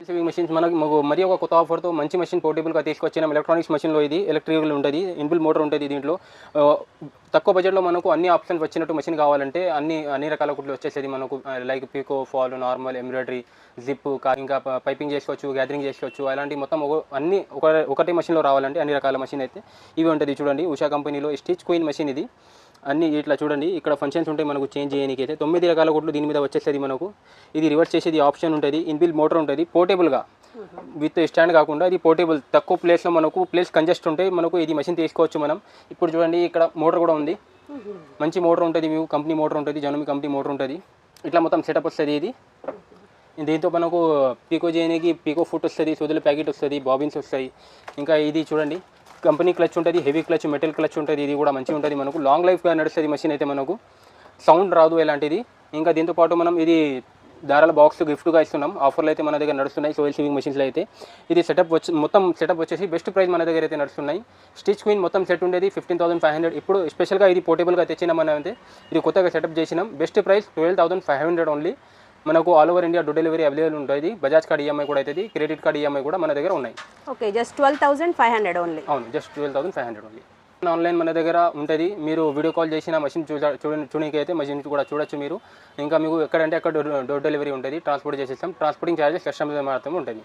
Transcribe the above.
Saving machines మనకు మరి ఒక కొత్త ఆఫర్తో మంచి మెషిన్ పోర్టబుల్గా తీసుకొచ్చినాం. ఎలక్ట్రానిక్స్ మెషిన్లో ఇది ఎలక్ట్రికల్ ఉంటుంది, ఇన్బుల్ మోటార్ ఉంటుంది దీంట్లో. తక్కువ బడ్జెట్లో మనకు అన్ని ఆప్షన్స్ వచ్చినట్టు మెషిన్ కావాలంటే అన్ని రకాల కుట్లు వచ్చేసేది మనకు. Like pico, fall, normal, embroidery, zip, ఇంకా పైపింగ్ చేసుకోవచ్చు, గ్యాదరింగ్ చేసుకోవచ్చు. అలాంటి మొత్తం అన్ని ఒకటే మెషిన్లో రావాలంటే అన్ని రకాల మెషిన్ అయితే ఇవి ఉంటుంది. చూడండి, ఉషా కంపెనీలో స్టిచ్ క్వీన్ మెషిన్ ఇది. అన్నీ ఇట్లా చూడండి, ఇక్కడ ఫంక్షన్స్ ఉంటాయి మనకు చేంజ్ చేయడానికి అయితే 9 రకాల కుట్లు దీని మీద వచ్చేస్తుంది మనకు. ఇది రివర్స్ చేసేది ఆప్షన్ ఉంటుంది, ఇన్బిల్ మోటార్ ఉంటుంది, పోర్టబుల్గా విత్ స్టాండ్ కాకుండా ఇది పోర్టబుల్. తక్కువ ప్లేస్లో మనకు ప్లేస్ కంజెస్ట్ ఉంటే మనకు ఇది మెషిన్ తీసుకోవచ్చు మనం. ఇప్పుడు చూడండి, ఇక్కడ మోటార్ కూడా ఉంది, మంచి మోటార్ ఉంటుంది, మీకు కంపెనీ మోటార్ ఉంటుంది, జనమి కంపెనీ మోటార్ ఉంటుంది. ఇట్లా మొత్తం సెటప్ వస్తుంది ఇది. దీంతో మనకు పీకో చేయడానికి పీకో ఫుట్ వస్తుంది, సూదుల ప్యాకెట్ వస్తుంది, బాబిన్స్ వస్తాయి. ఇంకా ఇది చూడండి, కంపెనీ క్లచ్ ఉంటుంది, హెవీ క్లచ్, మెటల్ క్లచ్ ఉంటుంది. ఇది కూడా మంచిగా ఉంటుంది మనకు, లాంగ్ లైఫ్గా నడుస్తుంది మెషిన్ అయితే మనకు. సౌండ్ రాదు ఎలాంటిది. ఇంకా దీంతోపాటు మనం ఇది దారాల బాక్స్ గిఫ్ట్గా ఇస్తున్నాం. ఆఫర్లు అయితే మన దగ్గర నడుస్తున్నాయి సోయిల్ సేవింగ్ మెషిన్స్లో అయితే. ఇది మొత్తం సెటప్ వచ్చేసి బెస్ట్ ప్రైస్ మన దగ్గర అయితే నడుస్తున్నాయి. స్టిచ్ క్వీన్ మొత్తం సెట్ ఉండేది 15,500. ఇప్పుడు స్పెషల్గా ఇది పోర్టబుల్గా తెచ్చినాం మనం అయితే. ఇది కొత్తగా సెటప్ చేసినాం. Best price 12,500 only. మనకు all over India door delivery available ఉంటుంది. బజాజ్ కార్డ్ ఈఎంఐ కూడా అవుతుంది, క్రెడిట్ కార్డ్ ఈఎంఐ కూడా మన దగ్గర ఉన్నాయి. Okay, just 12,500 only. అవును, జస్ట్ 12,500 ఓన్లీ. ఆన్లైన్ మన దగ్గర ఉంటుంది. మీరు వీడియో కాల్ చేసిన మెషిన్ చూడడానికి అయితే మెషిన్ కూడా చూడొచ్చు మీరు. ఇంకా మీకు ఎక్కడంటే అక్కడ డోర్ డెలివరీ ఉంటుంది, ట్రాన్స్పోర్ట్ చేసేస్తాం. ట్రాన్స్పోర్టింగ్ ఛార్జెస్ కస్టమర్ మాత్రమే ఉంటుంది.